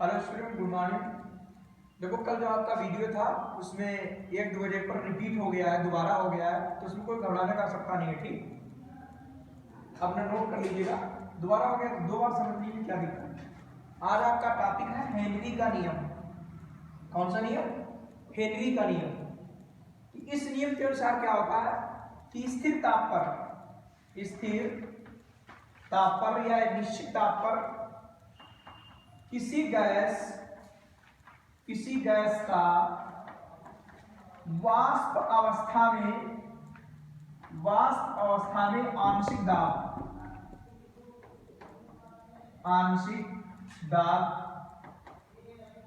Hello student, good morning. देखो कल जो आपका वीडियो था उसमें एक दो जगह पर रिपीट हो गया है, दोबारा हो गया है, तो उसमें कोई घबराने का आवश्यकता नहीं है। ठीक, अपना नोट कर लीजिएगा। दोबारा हो गया तो दो बार समझ लीजिए क्या दिक्कत है। आज आपका टॉपिक है हेनरी का नियम। कौन सा नियम? हेनरी का नियम। इस नियम के अनुसार क्या होता है कि स्थिर ताप पर या एक निश्चित ताप पर किसी गैस का वाष्प अवस्था में आंशिक दाब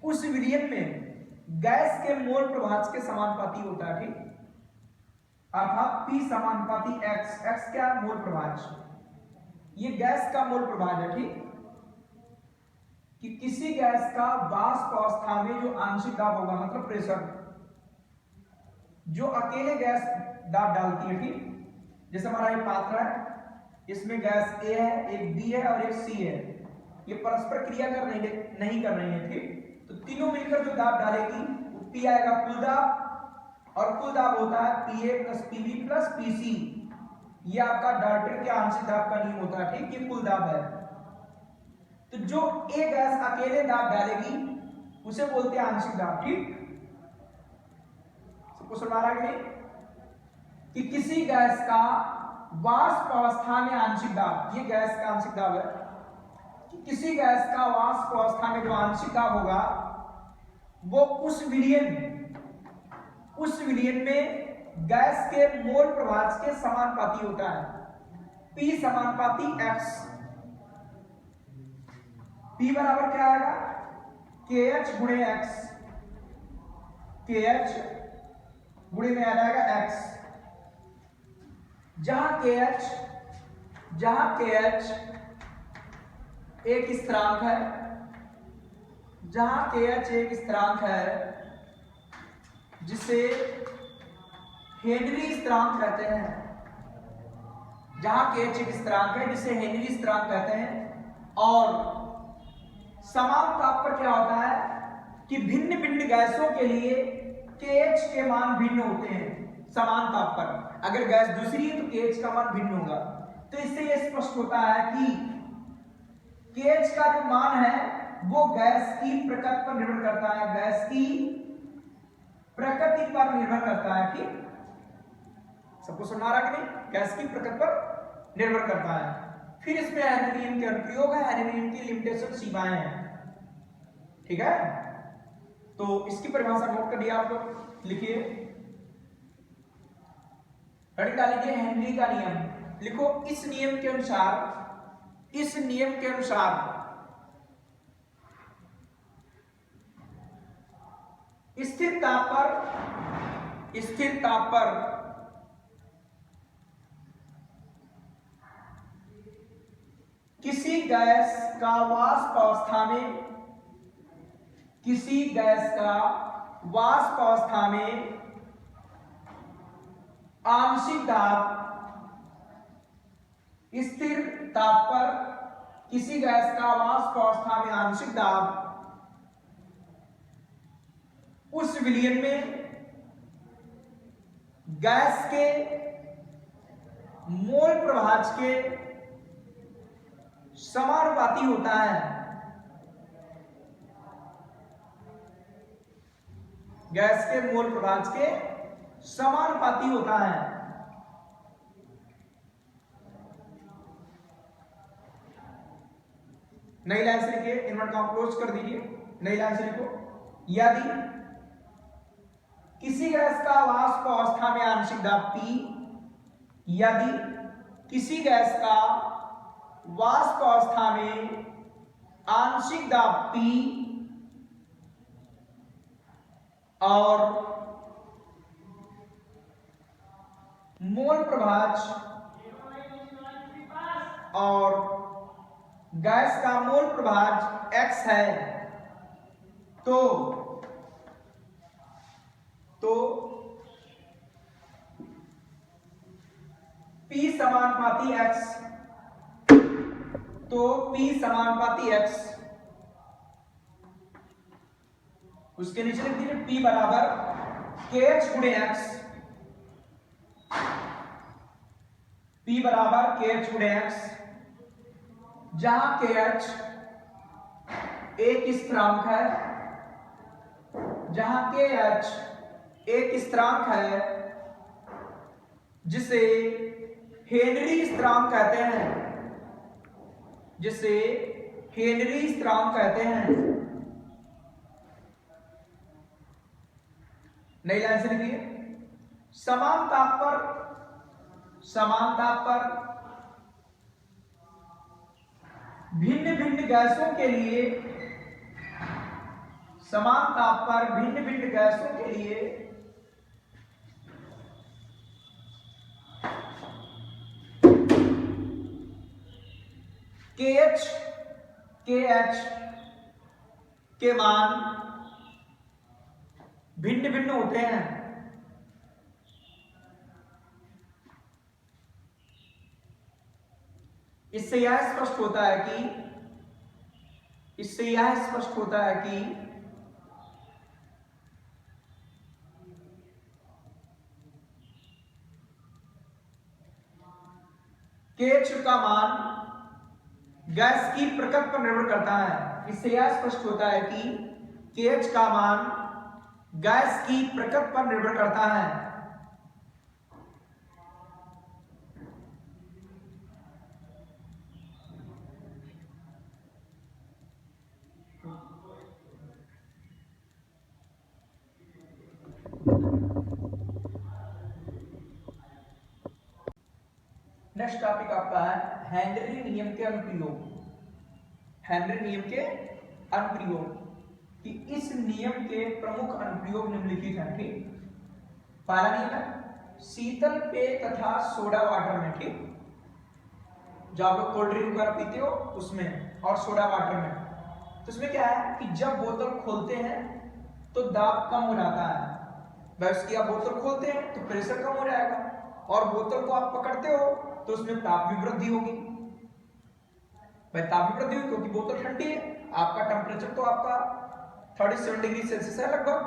उस विलयन में गैस के मोल प्रभाज के समानुपाती होता है। ठीक, अर्थात P समानुपाती X। X क्या? मोल प्रभाज। ये गैस का मोल प्रभाज है। ठीक, कि किसी गैस का वाष्प अवस्था में जो आंशिक दाब होगा, मतलब प्रेशर, जो अकेले गैस दाब डालती है। ठीक, जैसे हमारा ये पात्र है, इसमें गैस A है, एक B है और एक C है। ये परस्पर क्रिया नहीं कर रही है। ठीक, तो तीनों मिलकर जो दाब डालेगी वो P आएगा, कुल दाब। और कुल दाब होता है PA plus PB plus PC। ये आपका डाल्टन के आंशिक दाब का नियम होता है। ठीक, ये कुल दाब है। तो जो एक गैस अकेले दाब डालेगी उसे बोलते हैं आंशिक दाब। ठीक, सबको समझ आ रहा है कि नहीं? कि किसी गैस का वाष्प अवस्था में आंशिक दाब, ये गैस का आंशिक दाब है, कि किसी गैस का वाष्प अवस्था में जो आंशिक दाब होगा वो उस विलयन में गैस के मोल प्रभाज के समानुपाती होता है। P समानुपाती X। P बराबर क्या आएगा? KH गुणे X। KH गुणे में आ जाएगा X। जहां KH एक स्थिरांक है, जिसे हेनरी स्थिरांक कहते हैं। जहां KH एक स्थिरांक है जिसे हेनरी स्थिरांक कहते हैं। और समान ताप पर क्या होता है कि भिन्न भिन्न गैसों के लिए KH के मान भिन्न होते हैं। समान ताप पर अगर गैस दूसरी है तो KH का मान भिन्न होगा। तो इससे यह स्पष्ट होता है कि KH का जो मान है वो गैस की प्रकृति पर निर्भर करता है। गैस की प्रकृति पर निर्भर करता है। ठीक, सबको समझ रहा कि नहीं? गैस की प्रकृति पर निर्भर करता है। फिर इसमें हेनरी नियम के अनुप्रयोग है, हेनरी नियम की लिमिटेशन, सीमाएं हैं। ठीक है, तो इसकी परिभाषा नोट कर लिया आप लोग, लिखिए, हेडिंग डालिए हेनरी का नियम। लिखो, इस नियम के अनुसार स्थिर ताप पर किसी गैस का वाष्प अवस्था में आंशिक दाब, स्थिर ताप पर किसी गैस का वाष्प अवस्था में आंशिक दाब उस विलयन में गैस के मोल प्रभाज के समानुपाती होता है। गैस के मोल प्रभाज के समानुपाती होता है। नई लाइन से लिखिए, इन्वर्ट का क्लोज कर दीजिए। नई लाइन से लिखो, यदि किसी गैस का वाष्प अवस्था में आंशिक दाब P, यदि किसी गैस का वाष्प अवस्था में आंशिक दाब P और मोल प्रभाज और गैस का मोल प्रभाज X है, तो P समानुपाती X उसके नीचे लिख दीजिए P बराबर KH गुणे X, P बराबर KH गुणे X, जहां KH एक स्थिरांक है, जहां KH एक स्थिरांक है जिसे हेनरी स्थिरांक कहते हैं, जिसे हेनरी स्थिरांक कहते हैं। नई लाइन से लिखिए, समान ताप पर भिन्न भिन्न गैसों के लिए, समान ताप पर भिन्न भिन्न गैसों के लिए KH के मान भिन्न भिन्न होते हैं। इससे यह स्पष्ट होता है कि KH का मान गैस की प्रकृति पर निर्भर करता है। इससे यह स्पष्ट होता है कि KH का मान गैस की प्रकृति पर निर्भर करता है। नेक्स्ट टॉपिक आपका है हेनरी नियम के अनुप्रयोग। हेनरी नियम के अनुप्रयोग कि इस नियम के प्रमुख अनुप्रयोग निम्नलिखित हैं। ठीक, पहला नियम है शीतल पेय तथा सोडा वाटर में। ठीक, जो आप लोग कोल्ड ड्रिंक वगैरह पीते हो उसमें, और सोडा वाटर में, तो इसमें क्या है कि जब बोतल खोलते हैं तो दाब कम हो जाता है। बस उसकी आप बोतल खोलते हैं तो प्रेशर कम हो जाएगा, और बोतल को आप पकड़ते हो तो उसमें ताप में वृद्धि होगी। भाई ताप में वृद्धि होगी क्योंकि बोतल ठंडी है, आपका टेम्परेचर तो आपका 37 डिग्री सेल्सियस है लगभग,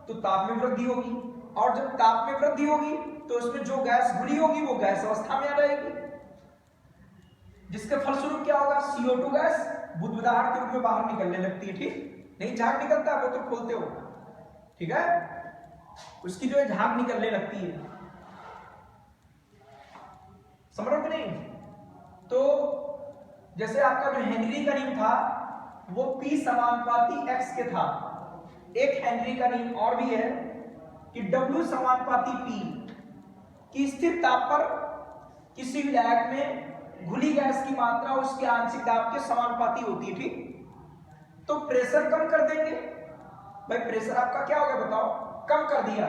तो ताप में वृद्धि होगी। और जब ताप में वृद्धि होगी तो उसमें जो गैस घुली होगी वो गैस अवस्था में आ जाएगी, जिसके फलस्वरूप क्या होगा, CO2 गैस बुदबुदाहट के रूप में बाहर निकलने लगती है। ठीक, नहीं झाग निकलता है बोतल खोलते हो, ठीक है, उसकी जो है झाग निकलने लगती है। समझ रहे हो कि नहीं? तो जैसे आपका जो हेनरी का नियम था वो P समानुपाती X के था। एक हेनरी का नियम और भी है कि W समानुपाती P की स्थिर ताप पर किसी विलायक में घुली गैस की मात्रा उसके आंशिक दाब के समानुपाती होती है। ठीक, तो प्रेशर कम कर देंगे, भाई प्रेशर आपका क्या हो गया बताओ, कम कर दिया,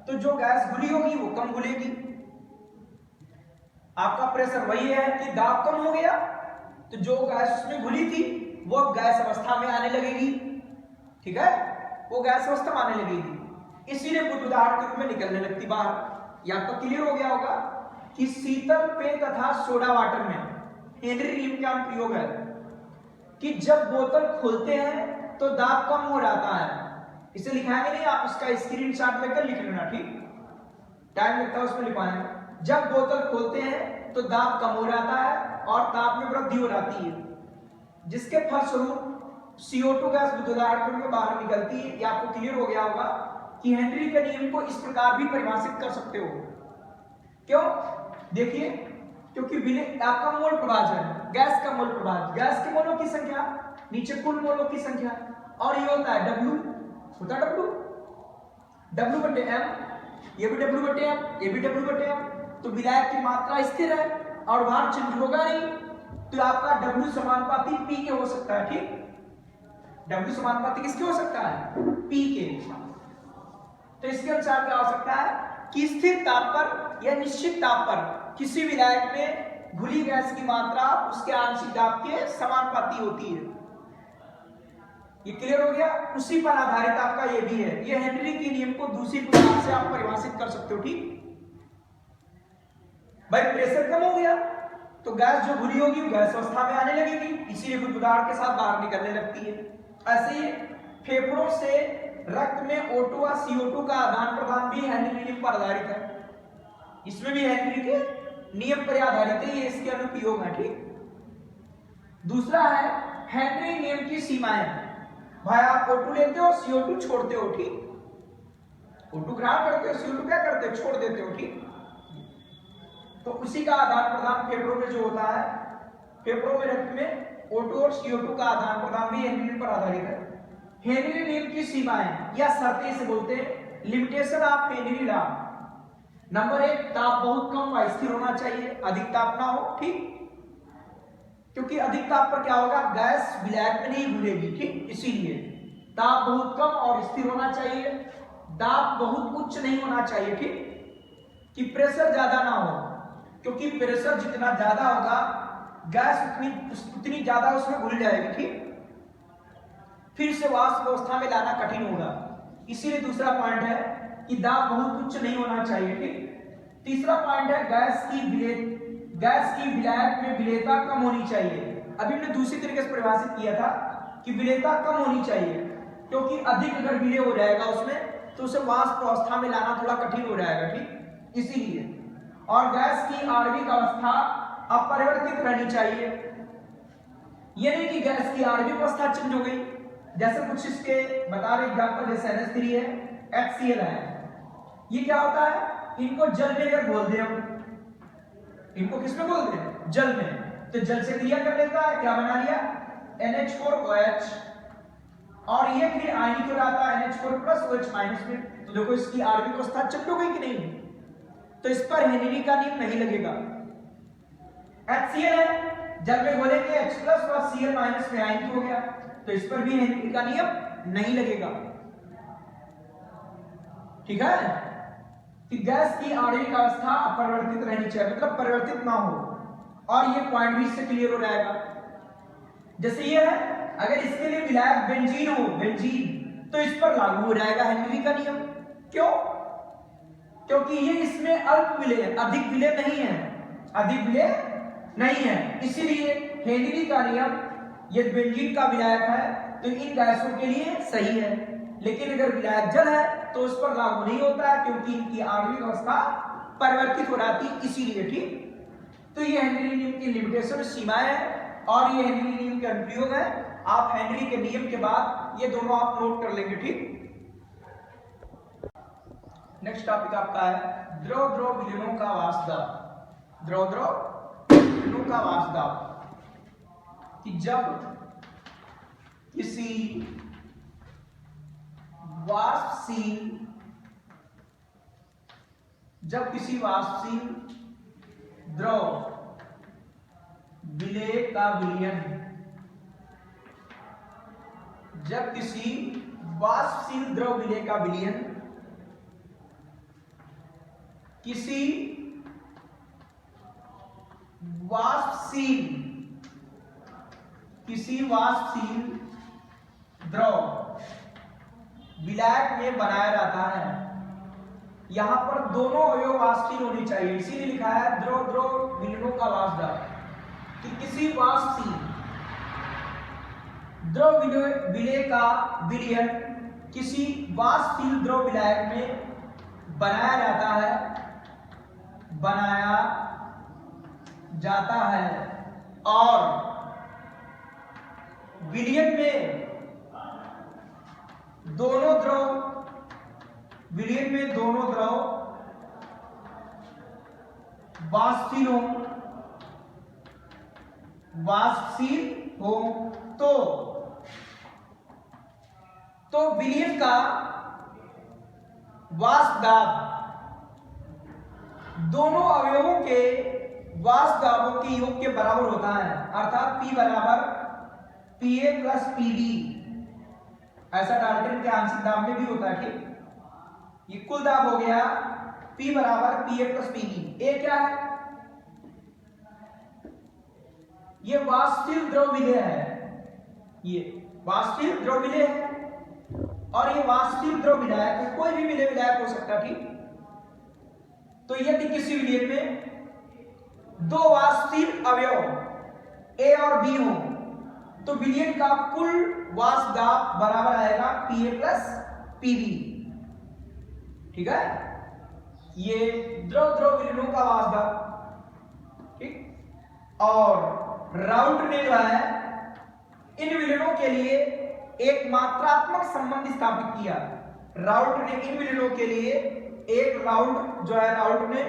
तो जो गैस घुली होगी वो कम घुलेगी। आपका प्रेशर वही है कि दाब कम हो गया, तो जो गैस उसमें घुली थी वो अब गैस अवस्था में आने लगेगी। ठीक है, वो गैस अवस्था में आने लगेगी, इसीलिए बुदबुदाहट के रूप में निकलने लगती बाहर। या तो क्लियर हो गया होगा कि शीतल पेय तथा सोडा वाटर में हेनरी नियम का प्रयोग है कि जब बोतल खोलते हैं तो दाब कम हो जाता है। इसे लिखाएंगे नहीं, आप इसका स्क्रीनशॉट लेकर लिख लेना। ठीक, टाइम लगता है उसमें लिखवाने में। जब बोतल खोलते हैं तो दाब कम हो जाता है और ताप में वृद्धि हो जाती है, जिसके फलस्वरूप CO2 गैस बुदबुदाहट के रूप में बाहर निकलती है। ये आपको क्लियर हो गया होगा कि हेनरी के नियम को इस प्रकार भी परिभाषित कर सकते हो। क्यों? देखिए, क्योंकि आपका मोल प्रभाज है, गैस का मोल प्रभाज, गैस के मोलों की संख्या नीचे कुल मोलों की संख्या, और ये होता है W, होता है W/M, ये भी W/M, ये भी W/M। तो विलायक की मात्रा स्थिर है और वहां चेंज होगा नहीं, तो आपका W समानुपाती P के हो सकता है। ठीक, W समानुपाती किसके हो सकता है, P के। तो इसके अनुसार क्या हो सकता है कि स्थिर ताप पर या निश्चित ताप पर किसी विलायक में घुली गैस की मात्रा उसके आंशिक दाब के समानुपाती होती है। ये क्लियर हो गया? उसी पर आधारित आपका ये भी है। ये हेनरी के नियम को दूसरी प्रकार से आप परिभाषित कर सकते हो। ठीक भाई, प्रेशर कम हो गया तो गैस जो घुली होगी वो गैस अवस्था में आने लगेगी, इसीलिए बुदबुदाहट के साथ बाहर निकलने लगती है। ऐसे ही फेफड़ों से रक्त में O2 और CO2 का आदान प्रदान भी हेनरी नियम पर आधारित है। इसमें भी हेनरी के नियम पर आधारित है, ये इसके अनुप्रयोग है। ठीक, दूसरा है हेनरी नियम की सीमाएं। भाई आप O2 लेते हो, CO2 छोड़ते हो। ठीक, O2 ग्रहण करते हो, CO2 क्या करते हो, छोड़ देते हो। ठीक, तो उसी का आदान प्रदान फेफड़ों में जो होता है, फेफड़ों में रक्त में O2 और CO2 का आदान प्रदान भी हेनरी पर आधारित है। हेनरी नियम की सीमाएं या शर्तें से बोलते हैं, limitation of Henry law. Number 1, ताप बहुत कम व स्थिर होना चाहिए, अधिक ताप ना हो। ठीक, क्योंकि अधिक ताप पर क्या होगा, गैस विलायक में नहीं घुलेगी। ठीक, इसीलिए ताप बहुत कम और स्थिर होना चाहिए। दाब बहुत उच्च नहीं होना चाहिए। ठीक, कि प्रेशर ज्यादा ना हो, क्योंकि प्रेशर जितना ज्यादा होगा गैस उतनी ज्यादा उसमें घुल जाएगी। ठीक, फिर से वाष्प अवस्था में लाना कठिन होगा। इसीलिए दूसरा पॉइंट है कि दाब बहुत उच्च नहीं होना चाहिए। ठीक, तीसरा पॉइंट है गैस की विलायक में विलेयता कम होनी चाहिए। अभी हमने दूसरी तरीके से परिभाषित किया था कि विलेयता कम होनी चाहिए, क्योंकि अधिक अगर विलेय हो जाएगा उसमें तो उसे वाष्प अवस्था में लाना थोड़ा कठिन हो जाएगा। ठीक, इसीलिए। और गैस की आणविक अवस्था अपरिवर्तित रहनी चाहिए। ये नहीं कि गैस की आणविक अवस्था चेंज हो गई, जैसे कुछ इसके बता रहे एग्जांपल, जैसे NH3 है, HCl है। ये क्या होता है, इनको जल में अगर बोल दें हम, इनको किसमें बोल दें, जल में, तो जल से क्रिया कर लेता है, क्या बना लिया, NH4OH, और ये फिर आयनिक हो जाता है NH4+OH- में। तो देखो इसकी आणविक अवस्था चेंज हो गई कि नहीं, तो इस पर हेनरी का नियम नहीं लगेगा। HCl है, जल में घोलेंगे H+ और Cl- में आयनिक हो गया, तो इस पर भी हेनरी का नियम नहीं लगेगा। ठीक है, कि गैस की आणविक अवस्था अपरिवर्तित रहनी चाहिए, मतलब परिवर्तित ना हो, और ये पॉइंट भी इससे क्लियर हो जाएगा। जैसे ये है, अगर इसके लिए विलायक बेंजीन हो, बेंजीन, तो इस पर लागू हो जाएगा हेनरी का नियम। क्यों, क्योंकि ये इसमें अल्प विलेय, अधिक विलेय नहीं है, अधिक विलेय नहीं है, इसीलिए हेनरी का नियम, ये बेंजीन का विलायक है तो इन गैसों के लिए सही है। लेकिन अगर विलायक जल है तो उस पर लागू नहीं होता है, क्योंकि इनकी आणविक अवस्था परिवर्तित हो जाती है, इसीलिए। ठीक, तो ये हेनरी नियम की लिमिटेशन, सीमाएं है, और ये हेनरी नियम के अनुप्रयोग है। आप हेनरी के नियम के बाद ये दोनों आप नोट कर लेंगे। ठीक, नेक्स्ट टॉपिक आपका है द्रव द्रव विलयनों का वाष्प दाब। द्रव द्रव विलयनों का वाष्प दाब, कि जब किसी वाष्पशील द्रव विलेय का विलयन, जब किसी वाष्पशील द्रव विलेय का विलयन किसी वाष्पशील द्रव विलायक में बनाया जाता है। यहां पर दोनों अवयव वाष्पशील होनी चाहिए, इसीलिए लिखा है द्रव द्रव विलयनों का वाष्प दाब, कि किसी वाष्पशील द्रव विलेय का विलयन किसी वाष्पशील द्रव विलायक में बनाया जाता है, और विलयन में दोनों द्रव वाष्पशील हो तो विलयन का वाष्प दाब दोनों अवयवों के वाष्प दाबों के योग के बराबर होता है, अर्थात P बराबर Pa प्लस Pb। ऐसा डाल्टन के आंशिक दाब में भी होता है। ठीक, ये कुल दाब हो गया P बराबर Pa प्लस Pb। ए क्या है, ये वाष्पशील द्रव विलेय है, ये वाष्पशील द्रव विलेय है, और ये वाष्पशील द्रव विलायक है, कोई भी विलेय विलायक हो सकता है। ठीक, तो यदि किसी विलेय में दो वाष्पशील अवयव A और B हो, तो विलयन का कुल वाष्प दाब बराबर आएगा Pa प्लस पीबी। ठीक है, ये द्रव द्रव विलयनों का वास दाब। ठीक, और राउल्ट ने जो है इन विलयनों के लिए एक मात्रात्मक संबंध स्थापित किया। राउल्ट ने इन विलयनों के लिए एक राउल्ट ने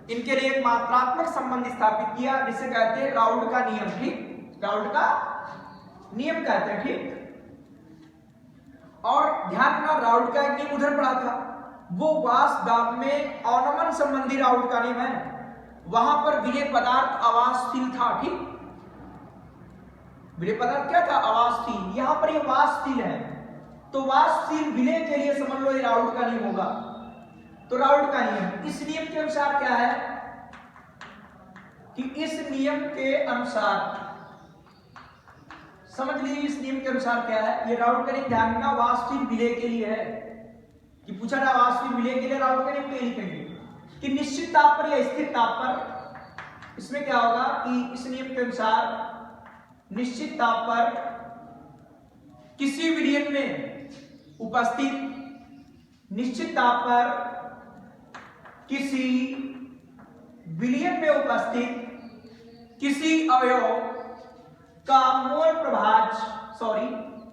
इनके लिए एक मात्रात्मक संबंध स्थापित किया, जिसे कहते हैं राउल्ट का नियम। ठीक, राउल्ट का नियम कहते हैं। ठीक, और ध्यान रखना, राउल्ट का एक नियम उधर पड़ा था, वो वाष्प दाब में अवनमन संबंधी राउल्ट का नियम है। वहां पर विलेय पदार्थ अवाष्पशील था। ठीक, विलेय पदार्थ क्या था? अवाष्पशील। यहां पर ये वाष्पशील है, तो वाष्पशील विलेय के लिए समझ लो ये राउल्ट का नियम होगा। तो राउल्ट का नियम, इस नियम के अनुसार क्या है कि इस नियम के अनुसार समझ लीजिए, इस नियम के अनुसार क्या है, ये राउल्ट का नियम ध्यान रखना वाष्पशील विलेय के लिए है कि पूछा था वाष्पशील विलेय के लिए राउल्ट का नियम क्या लिखेंगे कि निश्चित ताप पर या स्थिर ताप पर, इसमें क्या होगा कि इस नियम के अनुसार निश्चित ताप पर किसी विलयन में उपस्थित, निश्चित ताप पर किसी विलयन में उपस्थित किसी अवयव का मोल प्रभाज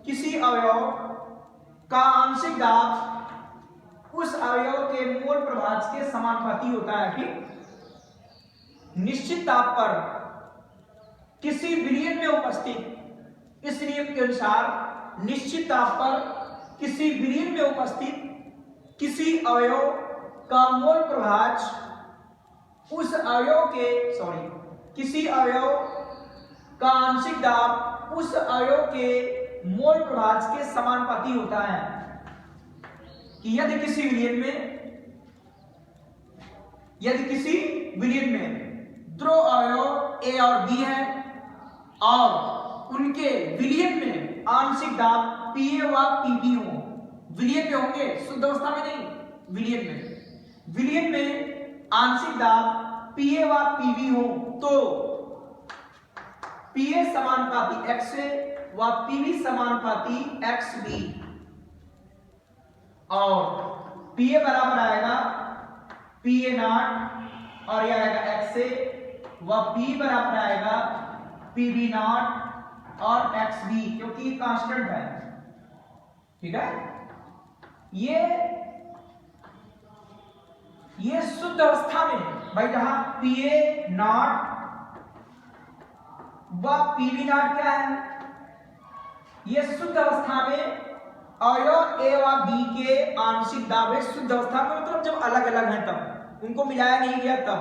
किसी अवयव का आंशिक दाब उस अवयव के मोल प्रभाज के समानुपाती होता है। ठीक, निश्चित ताप पर किसी विलयन में उपस्थित, इस नियम के अनुसार निश्चित ताप पर किसी विलयन में उपस्थित किसी अवयव का मोल प्रभाज उस अवयव के किसी अवयव का आंशिक दाब उस अवयव के मोल प्रभाज के समानुपाती होता है। कि यदि किसी विलयन में द्रव अवयव ए और बी है और उनके विलयन में आंशिक दाब पीए व पीबी हो, विलयन में होंगे, शुद्ध अवस्था में नहीं, विलयन में आंशिक दाब पीए व पीबी हो, तो पीए समानुपाती एक्स व पीबी समानुपाती एक्स बी, और पीए बराबर आएगा पीए नॉट और यह आएगा एक्स व पी बराबर आएगा पीबी नॉट और एक्स बी, क्योंकि कांस्टेंट है। ठीक है, ये शुद्ध अवस्था में भाई जहां पीए नॉट व पीबी नॉट क्या है, ये शुद्ध अवस्था में अवयव ए व बी के आंशिक दाब है। शुद्ध अवस्था में मतलब जब अलग अलग हैं तब, उनको मिलाया नहीं गया तब।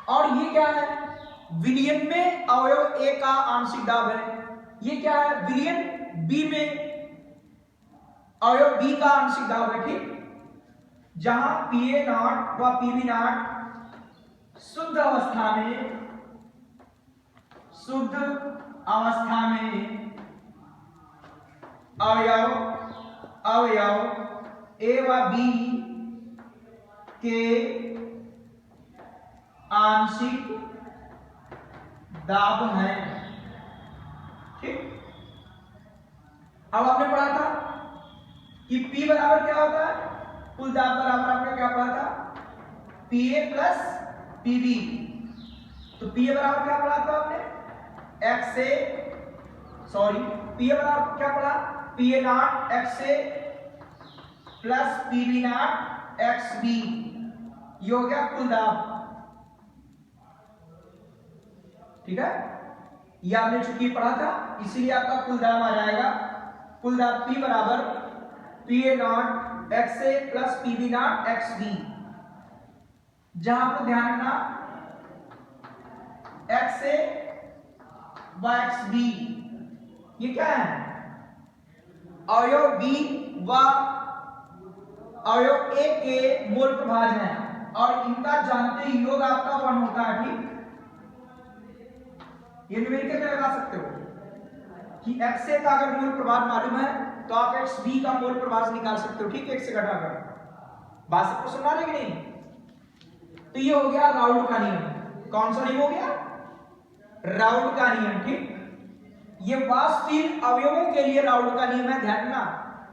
और ये क्या है, विलयन में अवयव ए का आंशिक दाब है। ये क्या है, विलयन बी में अवयव बी का आंशिक दाब है। ठीक, जहां पीए नॉट व पीबी नॉट शुद्ध अवस्था में अवयव ए व बी के आंशिक दाब हैं। ठीक, अब आपने पढ़ा था कि P बराबर क्या होता है, कुल दाब बराबर आपने क्या पढ़ा था, PA प्लस PB। तो PA बराबर क्या पढ़ा था आपने, PA बराबर क्या पढ़ा, PA not XA plus PB not XB, ये हो गया कुल दाब। ठीक है, ये आपने चूंकि पढ़ा था इसीलिए आपका कुल दाब आ जाएगा। कुल दाब P बराबर PA not XA plus PB not XB, जहां आपको ध्यान रखना XA व XB ये क्या है, अवयव B व अवयव A के मोल प्रभाज हैं और इनका जानते ही योग आपका 1 होता है। ठीक, ये न्यूमेरिकल में लगा सकते हो कि XA का अगर मोल प्रभाज मालूम है तो आप XB का मोल प्रभाज निकाल सकते हो। ठीक, एक से घटाकर। बात सबको सुना रहे कि नहीं? तो ये हो गया राउल्ट का नियम। कौन सा नियम हो गया, राउल्ट का नियम। ठीक, ये वाष्पशील अवयवों के लिए राउल्ट का नियम है, ध्यान रखना।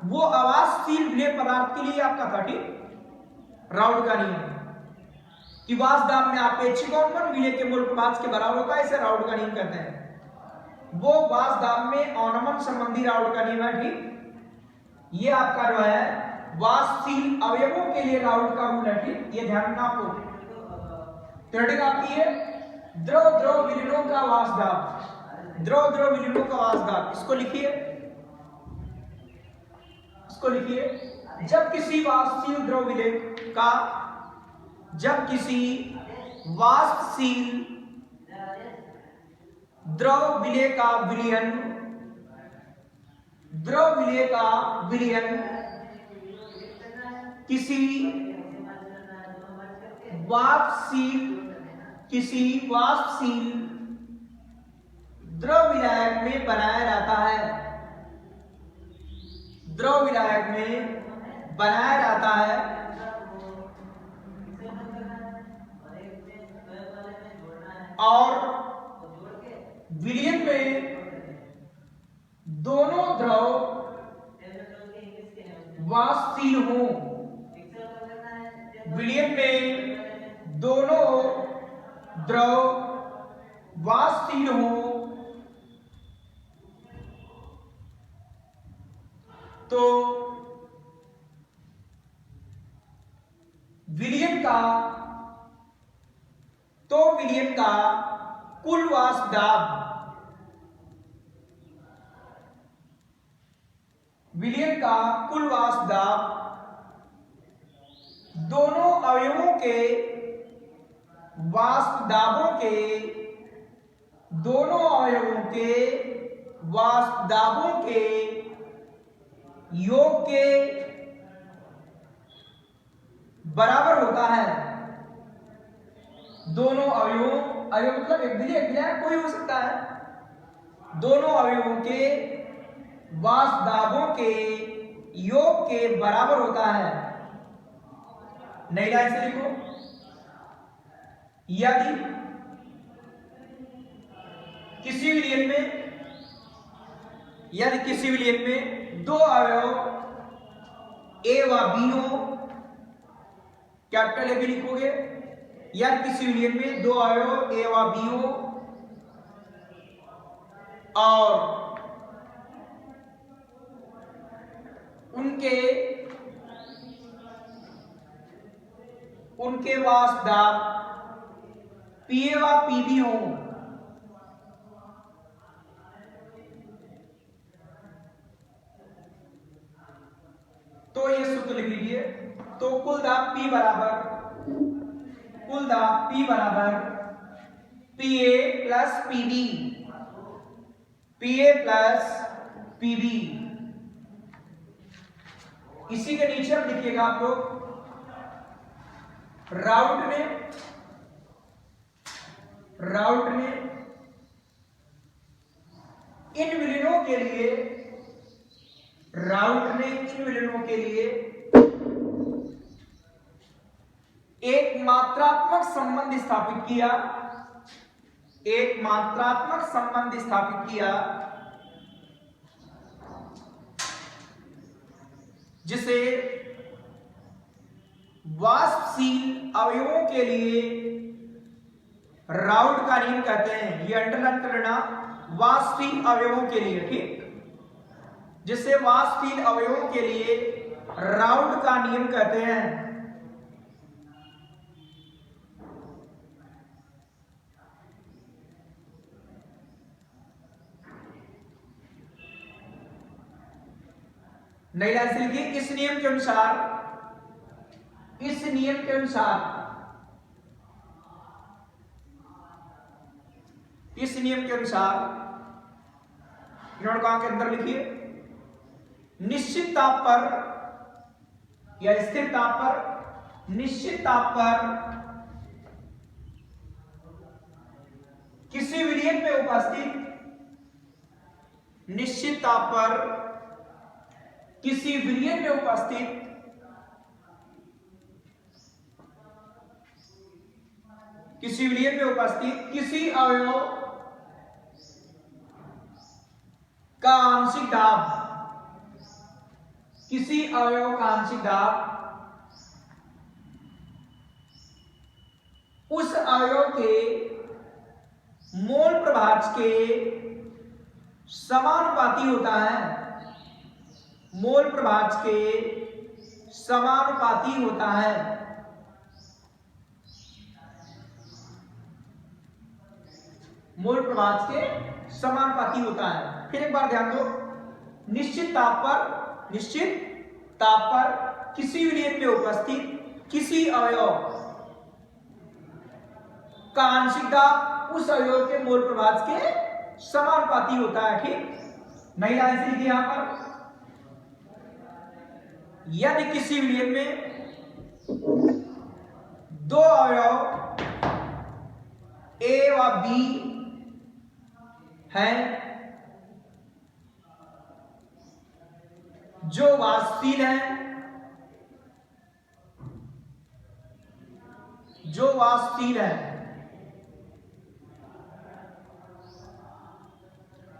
वो आवासशील विलेय पदार्थ के लिए आपका था, ठीक। राउड का नियम कि वाष्प दाब में अपेक्षिक औष्णन विलेय के मूल प्रभाव के बराबर होता है, इसे राउड का नियम कहते हैं। वो वाष्प दाब में औष्णन संबंधी राउड का नियम है, ठीक। ये आपका जो है वाष्पशील अवयवों के लिए राउड का रूल है, ठीक। ये ध्यान रखना आपको। थ्योरेटिक आपकी है द्रव द्रव विलीनों का वाष्प दाब, द्रव द्रव विलीनों का वाष्प दाब, इसको लिखिए, इसको लिखिए। जब किसी वाष्पशील द्रव विलेय का, जब किसी वाष्पशील द्रव विलेय का विलयन, द्रव विलेय का विलयन किसी वाष्पशील द्रव विलायक में बनाया जाता है, द्रव विलायक में बनाया जाता है, और विलयन में दोनों द्रव वाष्पशील हों, विलयन में दोनों द्रव वाष्पशील हों तो विलयन का कुल वाष्प दाब, विलयन का कुल वाष्प दाब दोनों अवयवों के वाष्प दाबों के, दोनों अवयवों के वाष्प दाबों के योग के बराबर होता है। दोनों अवयव मतलब एक विलय कोई हो सकता है, दोनों अवयवों के वाष्प दाबों के योग के बराबर होता है। नई लाइन से लिखो, यदि किसी विलयन में दो अवयव ए व बी हो, कैपिटल ए भी लिखोगे, या किसी विलयन में दो अवयव ए व बी हो और उनके वाष्प दाब पीए व पीबी हो, तो ये सूत्र लिख लीजिए। तो कुल दाब P बराबर पीए प्लस पीबी, पीए प्लस पीबी। इसी के नीचे अब लिखिएगा आप लोग, राउट ने इन विलयनों के लिए, राउट ने इन विलयनों के लिए एक मात्रात्मक संबंध स्थापित किया, एक मात्रात्मक संबंध स्थापित किया जिसे वाष्पशील अवयवों के लिए राउट का नियम कहते हैं। ये अंडरलाइन कर लेना, वाष्पशील अवयवों के लिए, ठीक, जिसे वाष्पशील अवयवों के लिए राउट का नियम कहते हैं। नई लाइन से लिखिए, इस नियम के अनुसार के अंदर लिखिए, निश्चित ताप पर या स्थिर ताप पर, निश्चित ताप पर किसी विलयन में उपस्थित, निश्चित ताप पर किसी विलयन में उपस्थित किसी अवयव का आंशिक दाब किसी अवयव का आंशिक दाब उस अवयव के मोल प्रभाज के समानुपाती होता है, मोल प्रभाज के समानुपाती होता है। मोल प्रभाज के समानुपाती होता है। फिर एक बार ध्यान दो, निश्चित ताप पर किसी विलयन में उपस्थित किसी अवयव का आंशिक दाब उस अवयव के मोल प्रभाज के समानुपाती होता है। ठीक, नई लाइन से लिखिए यहां पर, यदि किसी विलयन में दो अवयव ए व बी हैं जो वाष्पशील हैं,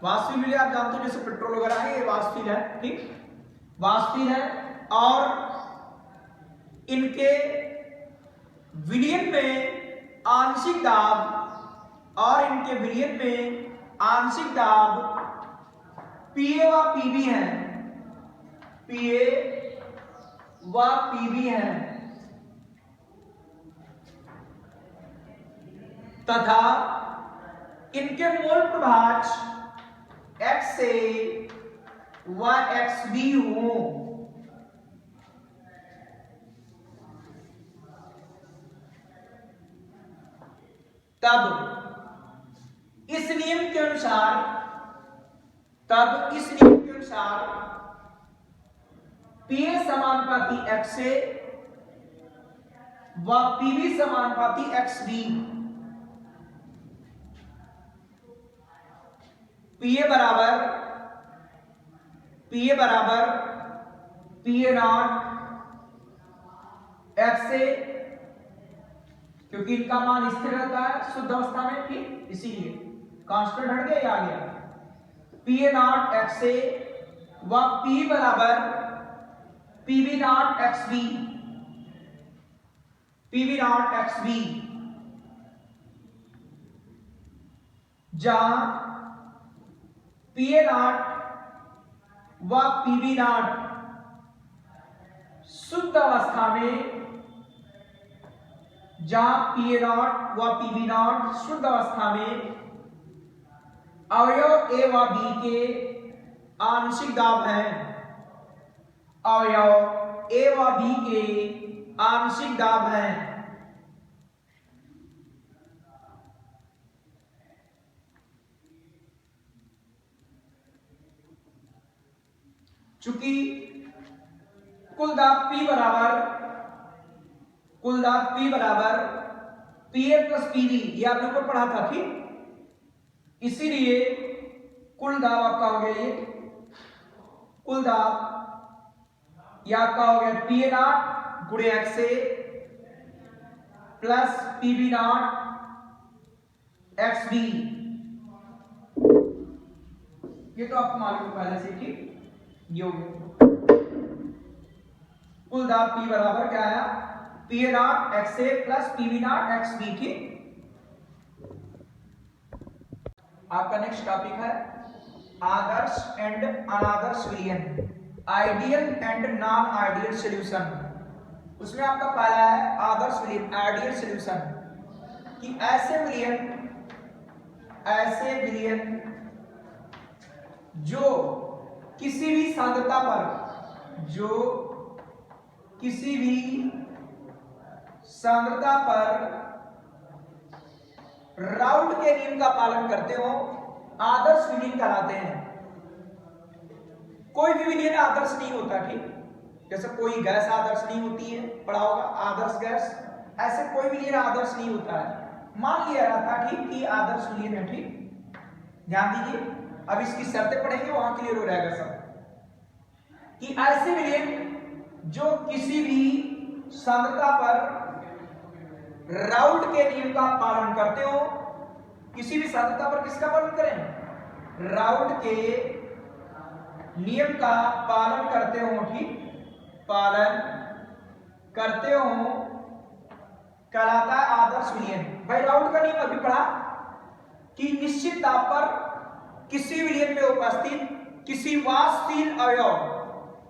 वाष्पशील मिले आप जानते हो, जैसे पेट्रोल वगैरह है, ये वाष्पशील है। ठीक, वाष्पशील है और इनके विलयन में आंशिक दाब पीए व पीबी है, पीए व पीबी है तथा इनके मोल प्रभाज एक्स से व एक्स बी हो, तब इस नियम के अनुसार पीए समानुपाती एक्स से व पीबी समानुपाती एक्स बी, पीए बराबर पीए नॉट एक्स से, क्योंकि इनका मान स्थिर रहता है शुद्ध अवस्था में। ठीक, इसीलिए कांस्टेंट हट गया, ये आ गया पीए नॉट एक्स से व पी बराबर पीवी नॉट एक्स बी, जहां पीए नॉट व पीवी नॉट शुद्ध अवस्था में, शुद्ध अवस्था में अवयव ए व बी के आंशिक दाब हैं, अवयव ए व बी के आंशिक दाब हैं। चूंकि कुल दाब P बराबर पीए प्लस पीवी, ये आपने ऊपर पढ़ा था। ठीक, इसीलिए कुल दाब आपका हो गया, ये कुल दाब ये आपका हो गया पीए नॉट गुणे एक्स से plus PV not X B, ये तो आपको मालूम है पहले से। ठीक, ये हो गया कुल दाब P बराबर क्या आया, PA not X A plus PV not X B. ठीक, आपका नेक्स्ट टॉपिक है आदर्श एंड अनादर्श विलयन, ideal and non ideal solution. उसमें आपका पहला है आदर्श विलयन, आइडियल सॉल्यूशन, कि ऐसे विलयन जो किसी भी सांद्रता पर राउल्ट के नियम का पालन करते हो, आदर्श विलयन कहलाते हैं। कोई भी विलयन आदर्श नहीं होता। ठीक, जैसे कोई गैस आदर्श नहीं होती है, पढ़ा होगा आदर्श गैस, ऐसे कोई विलयन आदर्श नहीं होता है। मान लिया जाता है ठीक कि आदर्श विलयन है। ठीक, ध्यान दीजिए, अब इसकी शर्तें पढ़ेंगे, वहां क्लियर हो जाएगा सब, कि ऐसे विलयन जो किसी भी सांद्रता पर राउल्ट के नियम का पालन करते हो, किसी भी सांद्रता पर किसका पालन करें, राउल्ट के नियम का पालन करते हो। ठीक, पालन करते हो कहलाता है आदर्श विलयन। भाई राउल्ट का नियम अभी पढ़ा कि निश्चित ताप पर किसी विलयन में उपस्थित किसी वाष्पशील अवयव,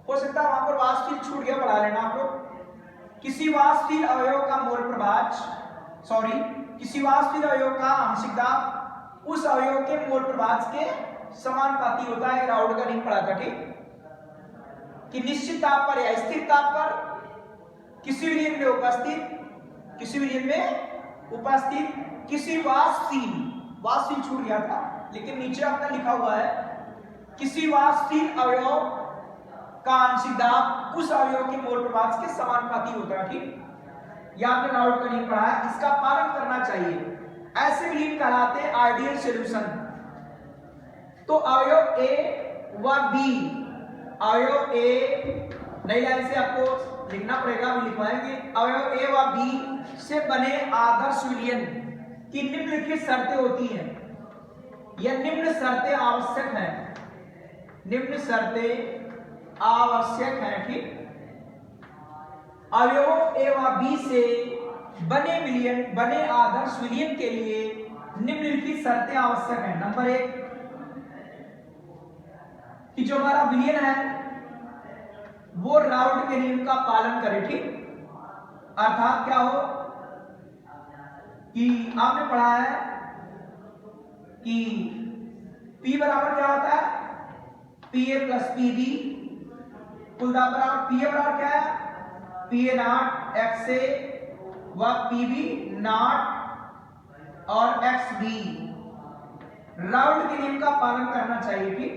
हो सकता है वहां पर वाष्पशील छूट गया, पढ़ा लेना आप लोग। किसी वाष्पशील अवयव का मोल प्रभाज, सॉरी, किसी वाष्पशील अवयव का आंशिक दाब उस अवयव के मोल प्रभाज के समानुपाती होता है। राउल्ट का नियम पढ़ा था, ठीक, कि निश्चित ताप पर या स्थिर ताप पर किसी विलयन में उपस्थित किसी वाष्पशील छूट गया था, लेकिन नीचे आपने लिखा हुआ है किसी वाष्पशील अवयव का आंशिक दाब उस अवयव के मोल प्रभाज के समानुपाती होता है, ठीक। यह आपने राउल्ट का नियम पढ़ा है, इसका पालन करना चाहिए। ऐसे विलयन कहलाते हैं आइडियल सॉल्यूशन। तो अवयव ए व बी, अवयव ए नई लाइन से आपको लिखना पड़ेगा, हम लिखवाएंगे। अवयव ए व बी से बने आदर्श विलयन की निम्नलिखित शर्तें होती हैं। यह निम्न शर्तें आवश्यक हैं, निम्न शर्तें आवश्यक हैं, ठीक। अवयवों ए व बी से बने आदर्श विलयन के लिए निम्नलिखित शर्तें आवश्यक हैं। नंबर 1 कि जो हमारा विलयन है वो राउल्ट के नियम का पालन करे, ठीक। अर्थात क्या हो कि आपने पढ़ा है कि P बराबर क्या होता है, PA प्लस PB, कुल दाब बराबर PA बराबर क्या है, PA नॉट XA व PB नॉट और XB। राउल्ट के नियम का पालन करना चाहिए, ठीक।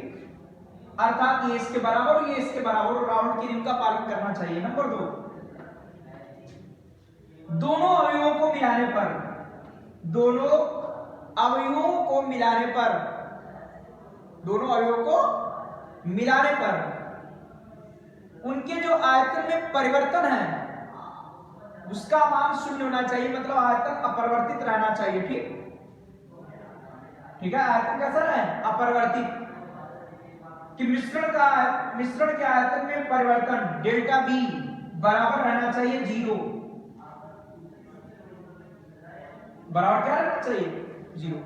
अर्थात ये इसके बराबर और ये इसके बराबर, राउल्ट के नियम का पालन करना चाहिए। नंबर 2, दोनों अवयवों को मिलाने पर उनके जो आयतन में परिवर्तन है उसका मान शून्य होना चाहिए, मतलब आयतन अपरिवर्तित रहना चाहिए, ठीक है। आयतन कैसा है, अपरिवर्तित। कि मिश्रण के आयतन में परिवर्तन डेल्टा बी बराबर रहना चाहिए 0, बराबर क्या रहना चाहिए 0।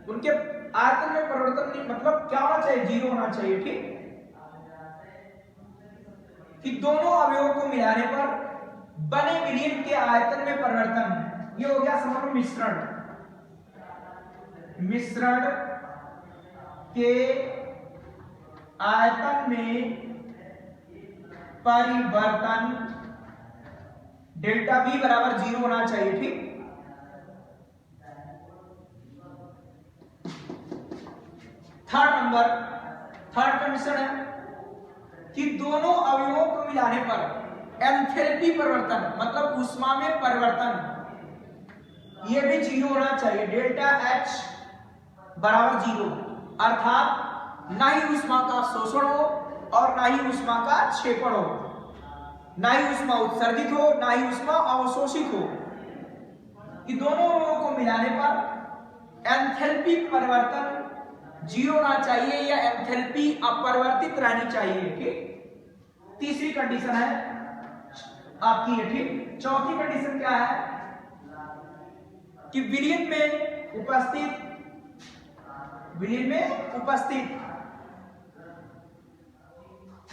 उनके आयतन में परिवर्तन नहीं, मतलब क्या होना चाहिए, 0 होना चाहिए, ठीक। कि दोनों अवयवों को मिलाने पर बने विलयन के आयतन में परिवर्तन, ये हो गया समझ लो मिश्रण के आयतन में परिवर्तन डेल्टा बी बराबर 0 होना चाहिए, ठीक। थर्ड कंडीशन है कि दोनों अवयवों को मिलाने पर एंथैल्पी परिवर्तन, मतलब ऊष्मा में परिवर्तन, यह भी 0 होना चाहिए, डेल्टा H बराबर 0। अर्थात ना ही ऊष्मा का शोषण हो और ना ही ऊष्मा का क्षेपण हो, ना ही ऊष्मा उत्सर्जित हो ना ही ऊष्मा अवशोषित हो। कि दोनों अवयवों को मिलाने पर एंथैल्पी परिवर्तन 0 होना चाहिए या एंथैल्पी अपरिवर्तित रहनी चाहिए, ठीक। तीसरी कंडीशन है आपकी ये, ठीक। चौथी कंडीशन क्या है कि विलयन में उपस्थित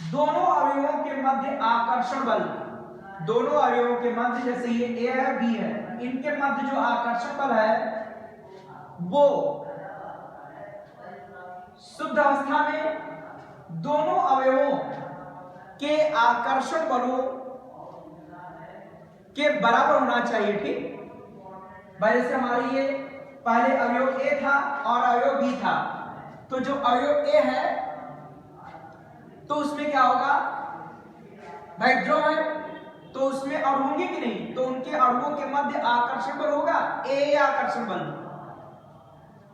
दोनों अवयवों के मध्य आकर्षण बल, दोनों अवयवों के मध्य, जैसे ये A है B है, इनके मध्य जो आकर्षण बल है वो शुद्ध अवस्था में दोनों अवयवों के आकर्षण बलों के बराबर होना चाहिए, ठीक। भाई जैसे हमारी ये पहले अवयव A था और अवयव B था, तो जो अवयव A है तो उसमें क्या होगा भाई, ड्रॉ है तो उसमें अणु होंगे कि नहीं, तो उनके अणुओं के मध्य आकर्षण बल होगा A आकर्षण बल,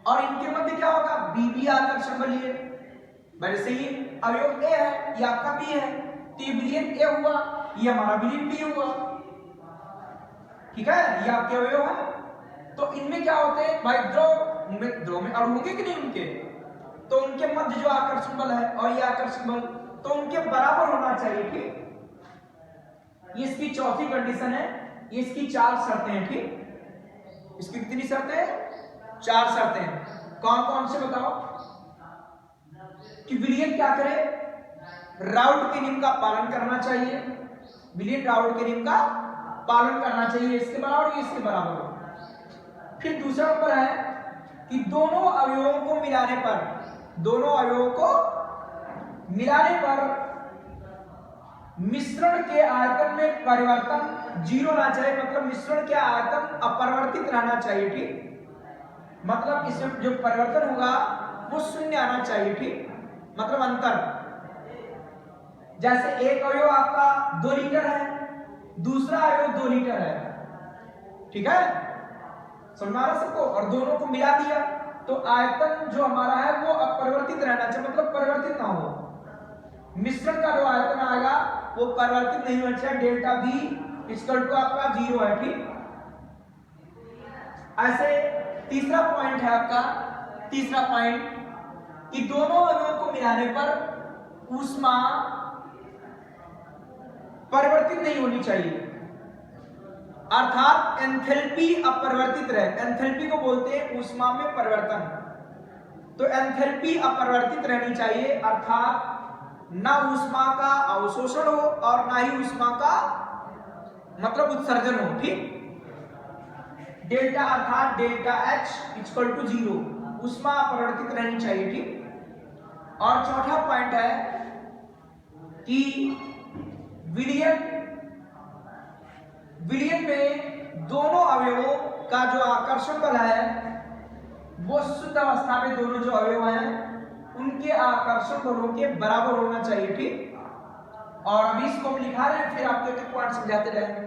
और इनके मध्य क्या होगा B आकर्षण बल। ये वैसे ही अवयव A है, ये आपका B है, तो ये विलयन A हुआ, ये हमारा विलयन B हुआ, ठीक है। ये आपके अवयव है, तो इनमें क्या होते हैं भाई, द्रव में अणु होंगे कि नहीं उनके, तो उनके मध्य जो आकर्षण बल है और ये आकर्षण बल, तो उनके बराबर होना चाहिए, ठीक। ये इसकी चौथी कंडीशन है, ये इसकी 4 शर्तें हैं, ठीक। इसकी कितनी शर्तें हैं? 4 शर्तें हैं। कौन कौन से बताओ? कि विलियम क्या करे? राउट के नियम का पालन करना चाहिए, विलियम राउट के नियम का पालन करना चाहिए, इसके बराबर, इसके बराबर। फिर दूसरा नंबर है कि दोनों अवयवों को मिलाने पर, दोनों अवयवों को मिलाने पर मिश्रण के आयतन में परिवर्तन 0 ना चाहिए, मतलब मिश्रण के आयतन अपरिवर्तित रहना चाहिए, ठीक। मतलब इसमें जो परिवर्तन होगा वो 0 आना चाहिए, ठीक। मतलब अंतर, जैसे एक अवयव आपका 2 लीटर है, दूसरा अवयव 2 लीटर है, ठीक है, समझ आ रहा सबको, और दोनों को मिला दिया तो आयतन जो हमारा है वो अपरिवर्तित रहना चाहिए, मतलब परिवर्तित ना हो। मिश्रण का जो आयतन आएगा वो परिवर्तित नहीं होना चाहिए, डेल्टा V इक्वल टू आपका 0 है, ठीक। ऐसे तीसरा पॉइंट है आपका, तीसरा पॉइंट कि दोनों अणुओं को मिलाने पर ऊष्मा परिवर्तित नहीं होनी चाहिए, अर्थात एंथैल्पी अपरिवर्तित रहे। एंथैल्पी को बोलते हैं ऊष्मा में परिवर्तन, तो एंथैल्पी अपरिवर्तित रहनी चाहिए, अर्थात ना ऊष्मा का अवशोषण हो और ना ही ऊष्मा का मतलब उत्सर्जन हो, ठीक। डेल्टा अर्थात डेल्टा H इक्वल टू 0, ऊष्मा अपरिवर्तित रहनी चाहिए, ठीक। और चौथा पॉइंट है कि विलयन में दोनों अवयवों का जो आकर्षण बल है वो शुद्ध अवस्था में दोनों जो अवयव हैं उनके आकर्षण बलों के बराबर होना चाहिए, ठीक। और अभी इसको हम लिखा रहे हैं, फिर आपको एक पॉइंट समझाते रहेंगे।